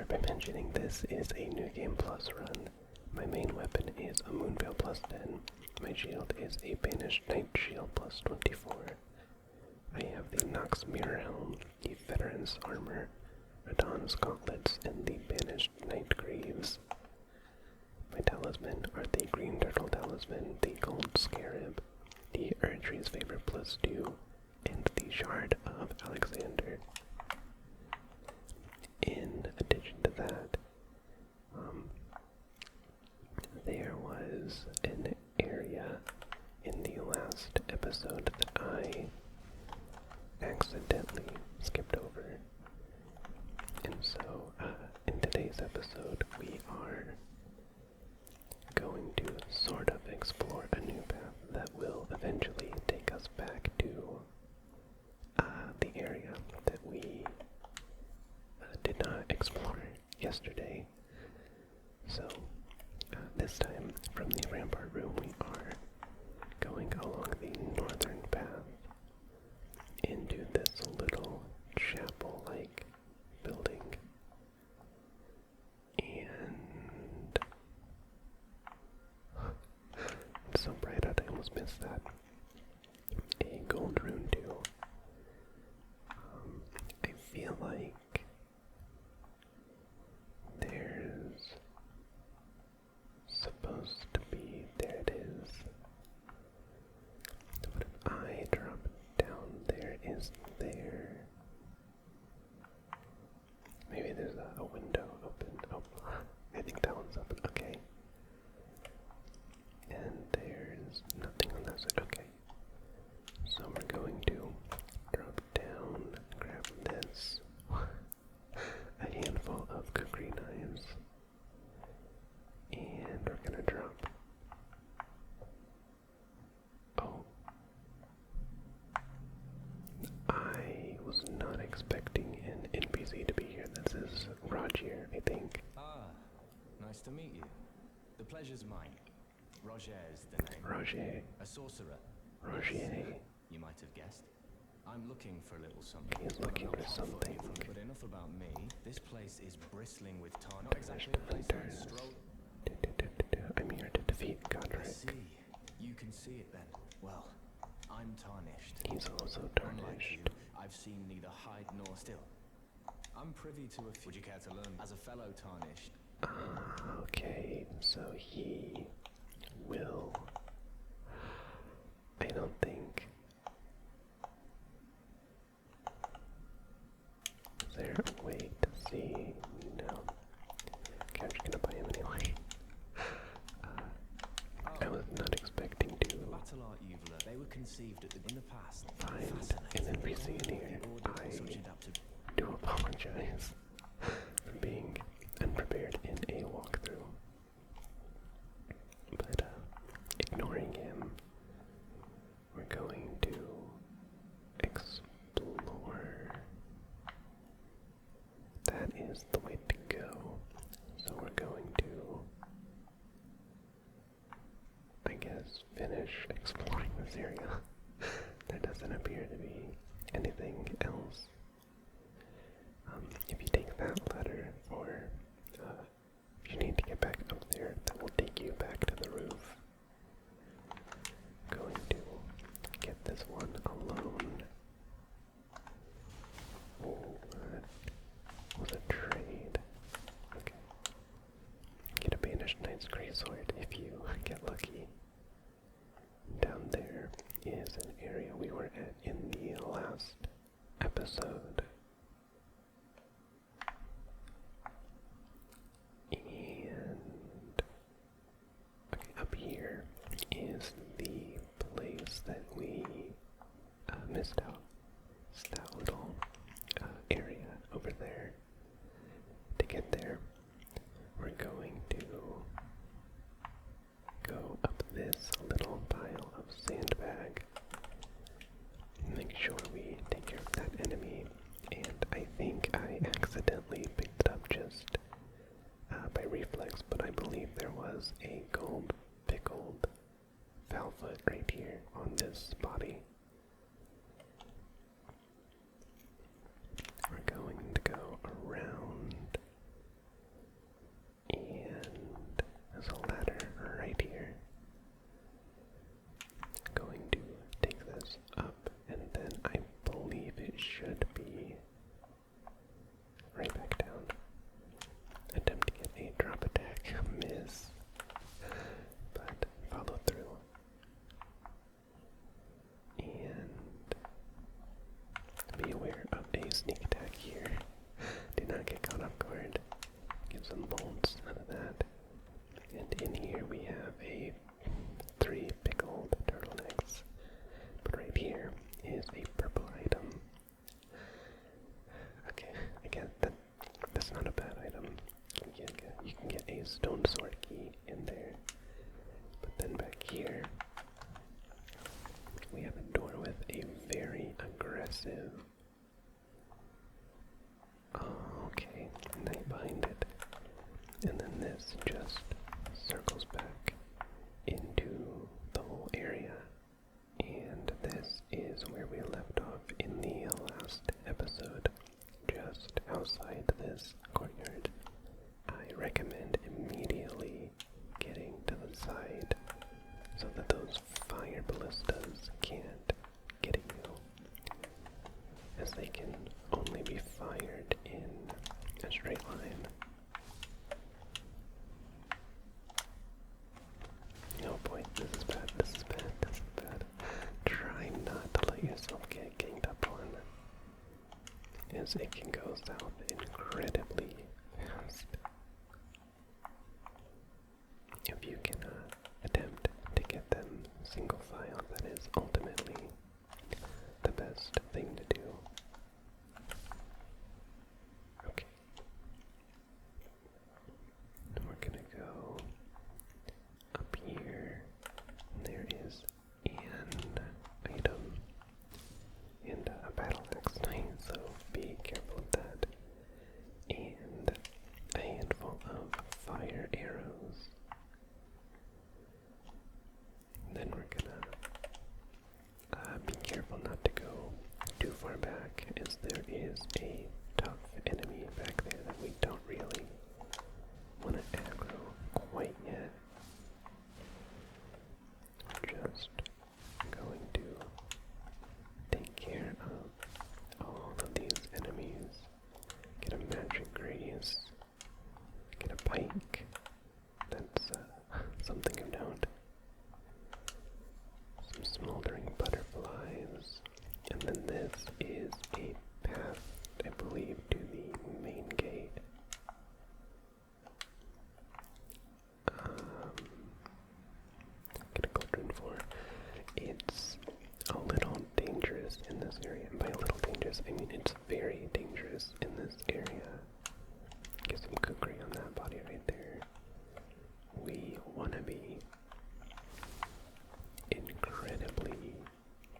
start by mentioning this is a New Game Plus run. My main weapon is a Moonveil plus 10. My shield is a Banished Knight Shield plus 24. I have the Nox Mirror Helm, the Veteran's Armor, Radon's Gauntlets, and the Banished Knight Greaves. My talisman are the Green Turtle Talisman, the Gold Scarab, the Erdtree's Favorite plus 2, and the Shard of Alexander. In addition to that, there was an area in the last episode that I accidentally skipped over. And so, in today's episode, we are going to sort of explore a new path that will eventually take us back to the area that we did not explore yesterday. So, this time, from the rampart room, we are going along the northern path into this little chapel-like building. And it's so bright out, I almost missed that. A gold rune too. I feel like there's supposed to be, there it is. But if I drop down there, is there? Maybe there's a window open. Oh, I think that one's open. Okay. And there's nothing on that side. Okay. So we're going to drop down, grab this. A handful of cookery knives. And we're gonna drop. Oh. I was not expecting an NPC to be here. This is Rogier, I think. Ah, nice to meet you. The pleasure's mine. Rogier is the name. Rogier. A sorcerer. Rogier. You might have guessed. I'm looking for a little something. He's looking for something. But enough about me. This place is bristling with tar. Not exactly a place I'd stroll. I'm here to defeat Godslayer. I see. You can see it then. Well, I'm tarnished. He's also Unlike tarnished. you, I've seen neither hide nor still. I'm privy to a few. Would you care to learn? As a fellow tarnished. Okay, so he will. I don't think. Is there a way to see? No. Okay, I'm just gonna buy him anyway. I was not expecting to Battle art you've learned. They were conceived in the past. find an NPC in here. I do apologize for being unprepared in a walkthrough. But ignoring him, we're going to explore. That is the way to go. So we're going to, I guess, finish exploring this area. There doesn't appear to be anything else. If you take that ladder, or if you need to get back up there, that will take you back to the roof. Going to get this one alone. Oh, that was a trade. Okay. Get a Banished Knight's Greatsword if you get lucky. Down there is an area we were at in the last episode. And okay, up here is the place that we missed out. It's that little area over there. To get there, we're going to go up this little pile of sandbag. Make sure we take care of that enemy, be fired in a straight line. Oh boy, this is bad, this is bad, this is bad. Try not to let yourself get ganged up on, as it can go south incredibly fast. If you can attempt to get them single file, that is ultimately the best thing to do. Okay. And we're gonna go up here. There is an item and a battle axe knight, so be careful of that. And a handful of fire arrows. Then we're gonna be careful not to go too far back, as there is a tough enemy back there that we don't really want to aggro quite yet. Just going to take care of all of these enemies. Get a magic radius. Get a pike. That's something of note. Some smoldering butterflies. And then this is a path, I believe, to the main gate. Get a cauldron for. It's a little dangerous in this area. And by a little dangerous, I mean it's very dangerous in this area. Get some cookery on that body right there. We want to be incredibly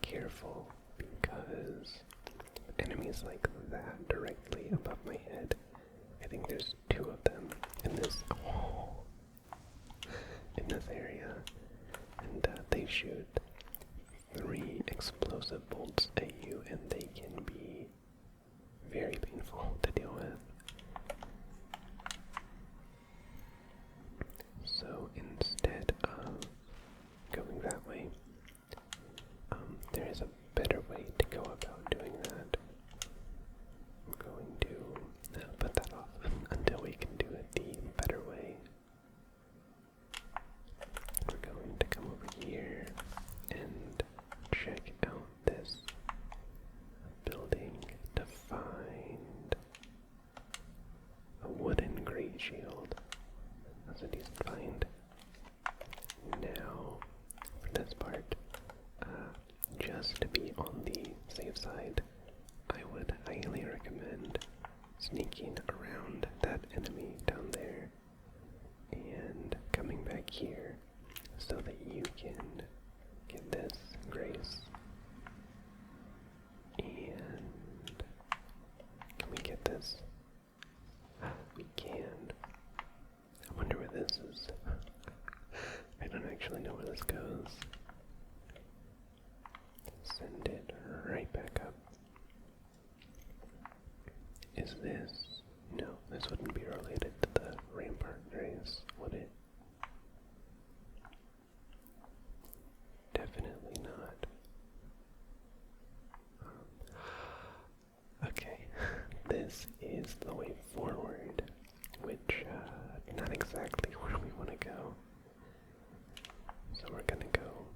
careful, because enemies like that directly above my head, I think there's 2 of them in this area, and they shoot 3 explosive bolts at you, and they can be very painful to deal with. So instead of going that way, there is a better way to go about doing that. I'm going to put that off until we can do it the better way. We're going to come over here and check out this building to find a wooden Greatshield. That's a decent find. Now, for this part, just to be on the safe side, I would highly recommend sneaking around that enemy down there and coming back here so that you can get this grace. And can we get this? We can. I wonder where this is. I don't actually know where this goes. Send it right back up. Is this? No, this wouldn't be related to the rampart race, would it? Definitely not. Okay, this is the way forward, which, not exactly where we want to go. So we're gonna go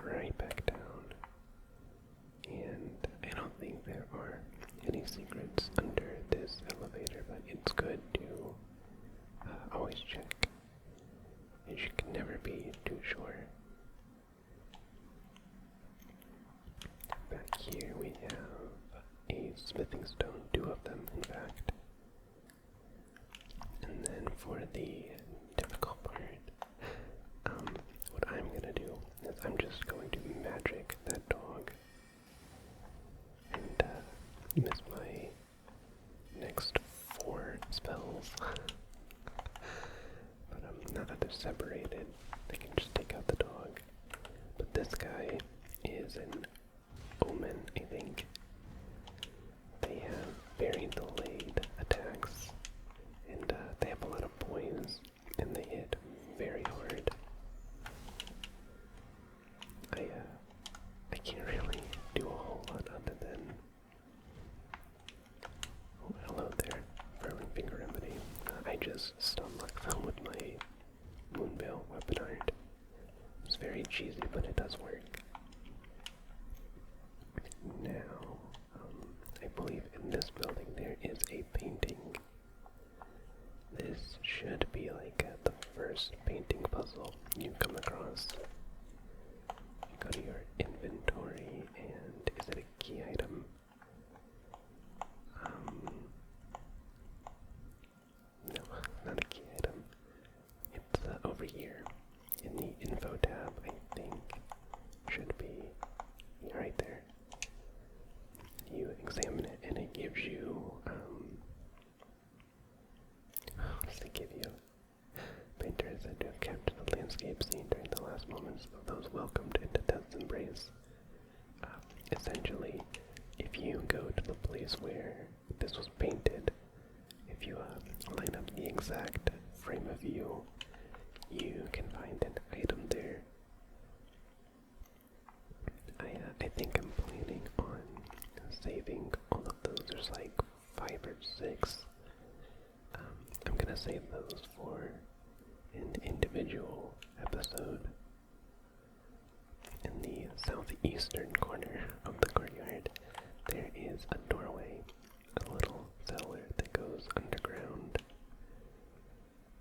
right back down. And I don't think there are any secrets under this elevator, but it's good to always check. And you can never be too sure. Back here we have a smithing stone, 2 of them in fact. And then for the difficult part, what I'm gonna do is I'm just going to magic that dog and miss my next 4 spells. But now that they're separated, I can just take out the dog. But this guy is an omen, I think. They have very delayed attacks, and they have a lot of poise, and they hit very hard. I can't really do a whole lot other than just stun lock them with my Moonveil weapon art. It's very cheesy, but it does work. Now, I believe in this building there is a painting. This should be like the first painting puzzle you come across. You go to your inventory, and is it a key item? No, not a key item. It's over here in the info tab, I think. Should be right there. You examine it, and it gives you, what does it give you? Painter is said to have captured the landscape scene during the last moments of those welcomed into death's embrace. Essentially, if you go to the place where this was painted, if you line up the exact frame of view, you can find an item there. I think I'm planning on saving all of those. There's like 5 or 6. I'm gonna save those for an individual episode. In the southeastern corner of the courtyard, there is a doorway, a little cellar that goes underground.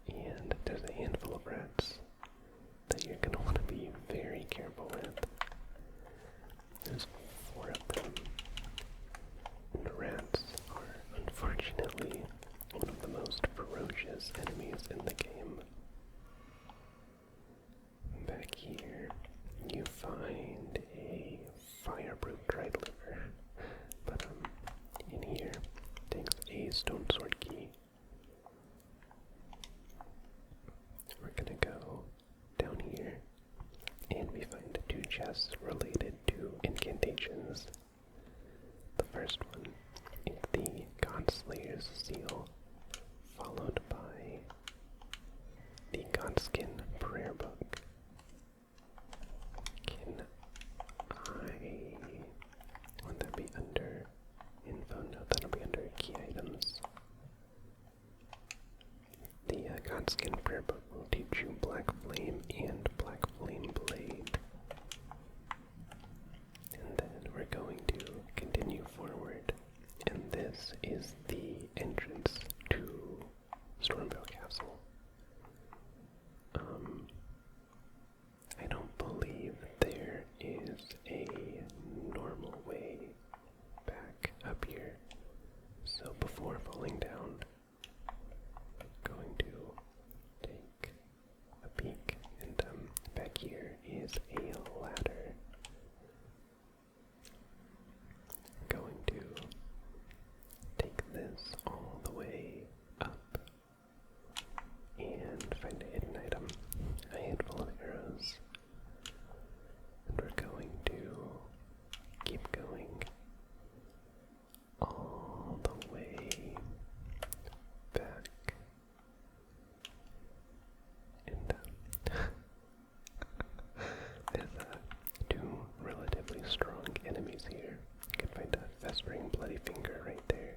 And there's a handful of rats that you're gonna want to be very careful with. There's 4 of them. And the rats are unfortunately one of the most ferocious enemies in the game. Back here, you find a fireproof dried liver. But in here, takes a Stonesword Key. We're gonna go down here, and we find 2 chests related to incantations. The first one is the Godslayer's seal, followed by the Godskin Prayerbook. Would that be under info? No, that'll be under key items. The Godskin Prayerbook will teach you Black Flame and Black Flame Blade. And then we're going to continue forward. And this is the entrance to Stormveil Castle. I don't believe there is a normal way back up here. So before falling down, I'm going to take a peek, and back here is a ladder. I'm going to take this all the way up and find a hidden item, a handful of arrows. And we're going to keep going all the way back. And there's 2 relatively strong enemies here. You can find a festering bloody finger right there.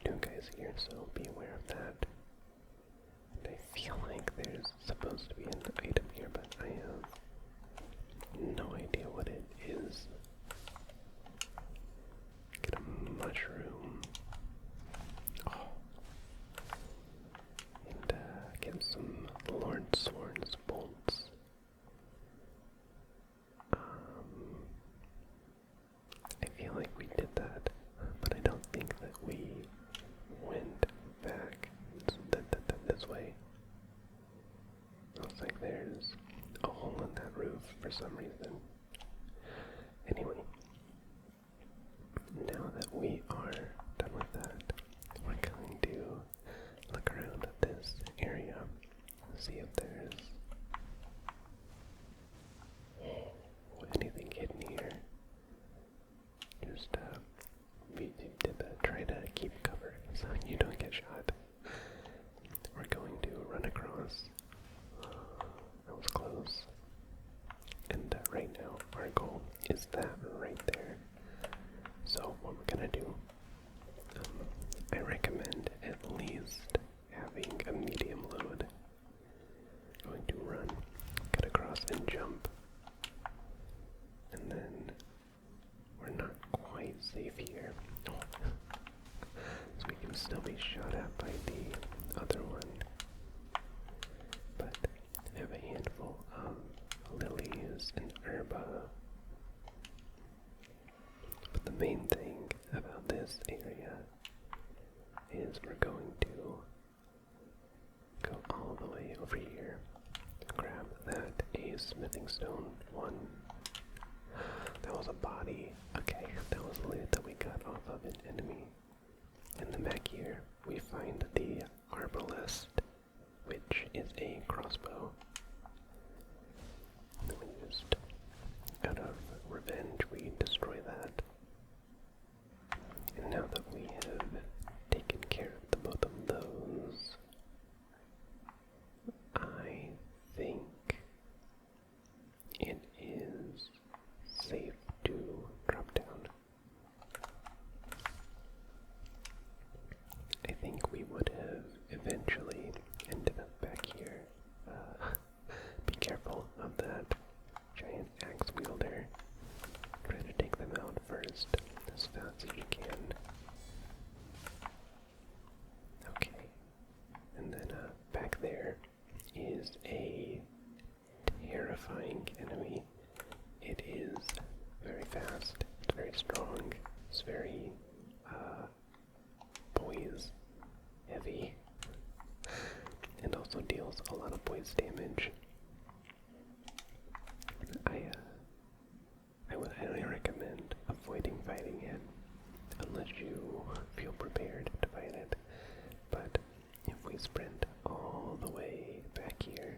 there's two guys here, so be aware of that. And I feel like there's supposed to be an item here, but I have no idea what it is. Get a mushroom. Oh. And get some Lord Sworn's bolts. I feel like we did that, but I don't think that we went back this way. Looks like there's a hole in that roof for some reason. Anyway, now that we are done with that, we're going to look around at this area, see if there's anything hidden here. Just try to keep cover so you don't get shot. We're going to run across. That was close. And right now, our goal is that right there. So what we're gonna do, I recommend at least having a medium load. Going to run, cut across and jump. And then we're not quite safe here. So we can still be shot at by the other one. But I have a handful of lilies and herba. But the main thing about this area is we're going to go all the way over here, grab that a smithing stone one. That was a body. Okay, that was loot that we got off of an enemy. And then back here, we find the Arbalest, which is a crossbow. And then we just, out of revenge, we destroy that. And now that we have taken care of the both of those, I think it is safe to drop down. I think we would have eventually ended up back here. Be careful of that giant axe wielder. Try to take them out first, as fast as you can. Okay. And then back there is a terrifying enemy. It is very fast, it's very strong, it's very, poise heavy, and also deals a lot of poise damage. I highly recommend avoiding fighting it, unless you feel prepared to fight it. But if we sprint all the way back here,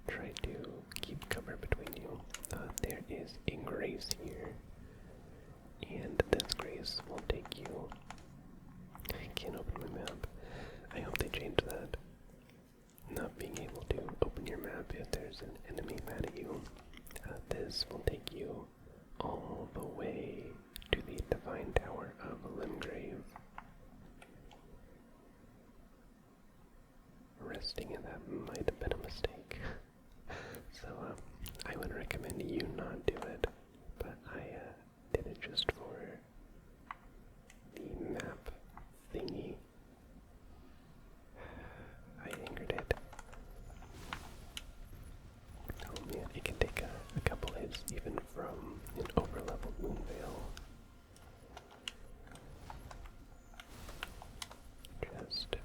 try to keep cover between you. There is a grace here, and this grace will take you. I can't open my map. I hope they change that. Not being able to open your map if there's an enemy mad at you. This will take you all the way to the Divine Tower of Limgrave. Resting in that might have been a mistake. So, I would recommend you not do it, but I did it just for the map thingy. I angered it. Oh man, it can take a couple hits even from an overleveled Moonveil. Just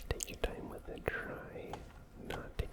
take your time with it, try not to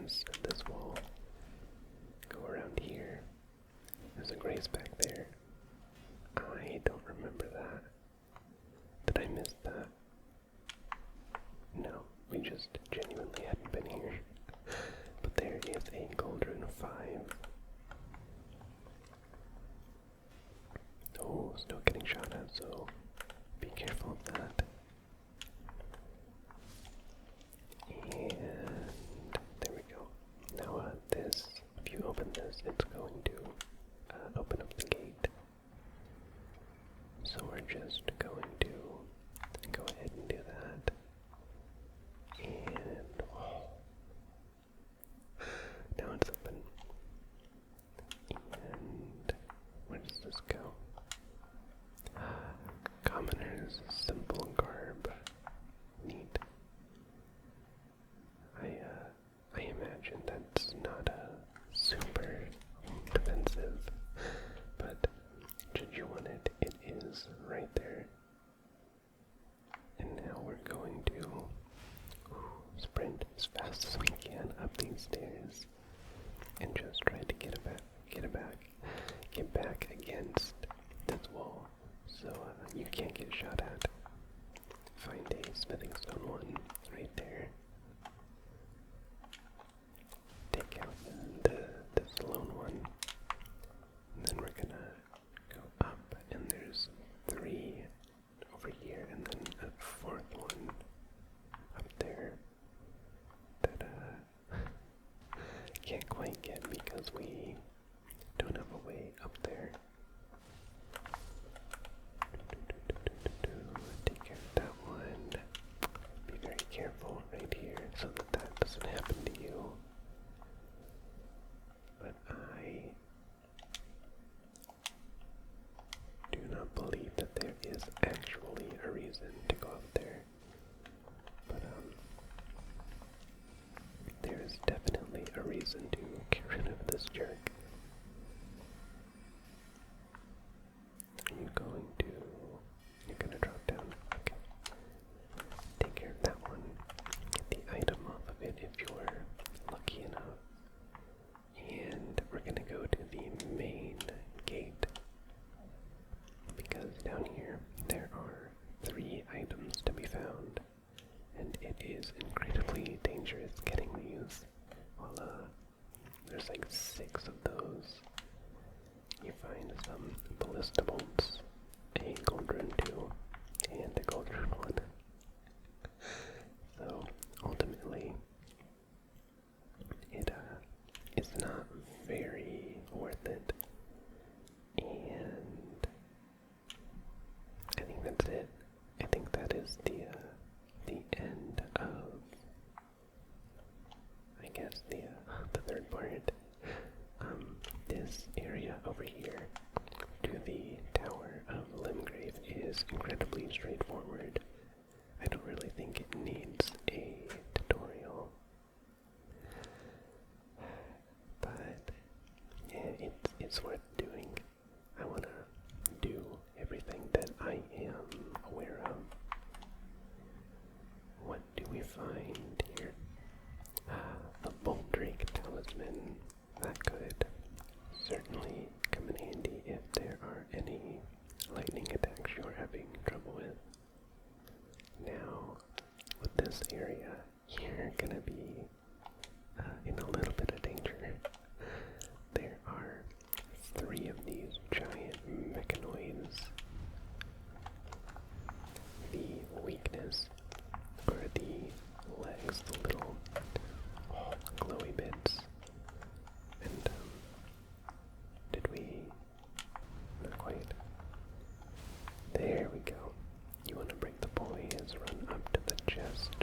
there's this wall. Go around here. There's a grace back there. I don't remember that. Did I miss that? No, we just genuinely hadn't been here. But there is a gold rune 5. Oh, still getting shot at, so be careful of that. And there we go. Now this, if you open this, it's going to open up the gate. So we're just going to go ahead and do that. And now it's open. And where does this go? Commoner's Simple Garb. Neat. I imagine that's not super defensive, but should you want it, it is right there. And now we're going to sprint as fast as we can up these stairs and just try to get back against this wall so you can't get shot at. Find a smithing stone one right there. Take out this lone one, and then we're gonna go up, and there's 3 over here, and then a 4th one up there that can't quite get because we don't have a way up there. Take care of that one. Be very careful right here so that doesn't happen to you. But I do not believe that there is actually a reason to go up there. But there is definitely a reason to get rid of this jerk. You're gonna drop down. Okay. Take care of that one. Get the item off of it if you're lucky enough. And we're gonna go to the main gate. Because down here there are 3 items to be found. And it is incredibly dangerous getting these. Well, there's like 6 of those. You find some ballista bolts, a gold rune 2, and a gold rune 1. So ultimately, it is not very worth it. And I think that's it. I think that is the end of, I guess, the 3rd part. This area over here to the Tower of Limgrave is incredibly straightforward. I don't really think it needs a tutorial. But yeah, it's worth doing. I want to do everything that I am aware of. What do we find here? A Boltdrake Talisman. That could certainly come in handy if there are any lightning attacks you're having trouble with. Now, with this area, you're gonna be in a little bit of danger. There are 3 of these giant mechanoids. The weakness are the legs, the little glowy bits. And did we? Not quite. There we go. You want to break the boys, run up to the chest,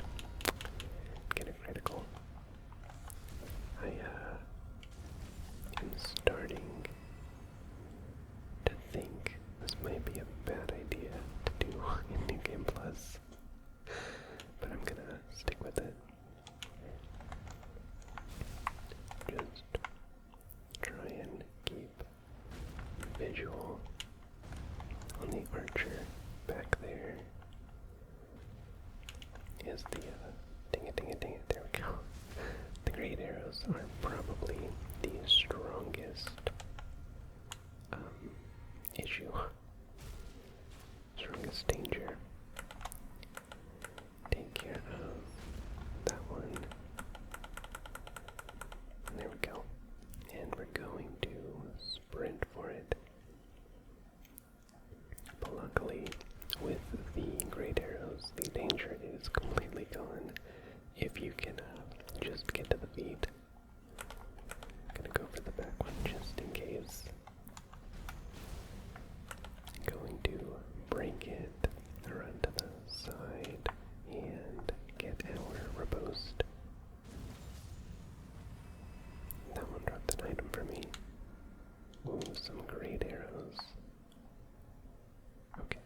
get a critical. I am starting to think this might be a bad idea to do in New Game Plus, but I'm gonna stick with it. Just try and keep visual on the archer. Back there is the ding it, there we go. The great arrows arrows are probably the strongest issue. Strongest danger. Take care of that one. There we go. And we're going to sprint for it. But luckily, with the great arrows, the danger is completely gone if you can just get to the feet. Gonna go for the back one just in case. Going to break it, run to the side, and get our riposte. That one dropped an item for me. Ooh, some great arrows. Okay.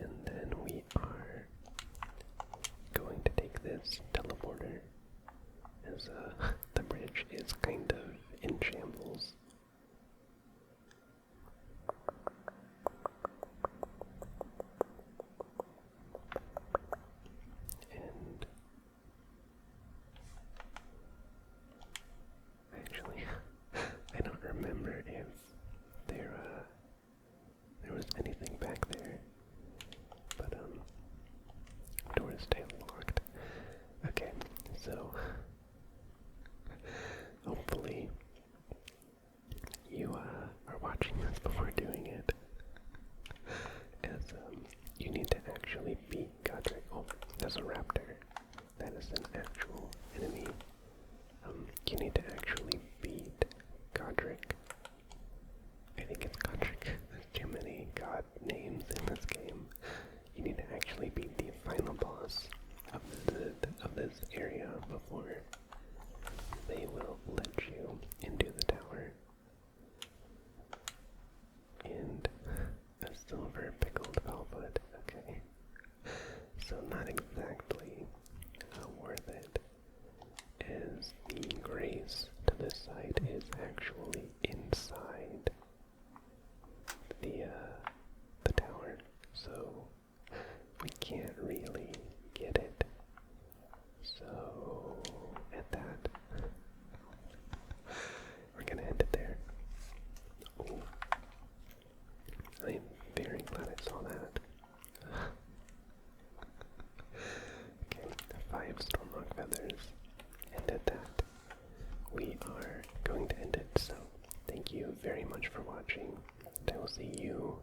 And then we are going to take this teleporter, as the bridge is kind of in shambles. And actually, I don't remember if there was anything back there, but door is still locked. Okay, so hopefully you are watching this before doing it, as you need to actually beat Godslayer. Oh, there's a raptor. That is an actual enemy. You need to actually beat Godric. I think it's Godric. There's too many god names in this game. You need to actually beat the final boss of this area before they will let you into the tower. And a silver pickled velvet. Okay. So not exactly worth it, as the grace to this side is actually inside the tower, so we can't really get it. So at that, we're gonna end it there. Ooh. I am very glad I saw that. Okay, 5 Stormrock feathers, and at that, we are going to end it. So, thank you very much for watching, and I will see you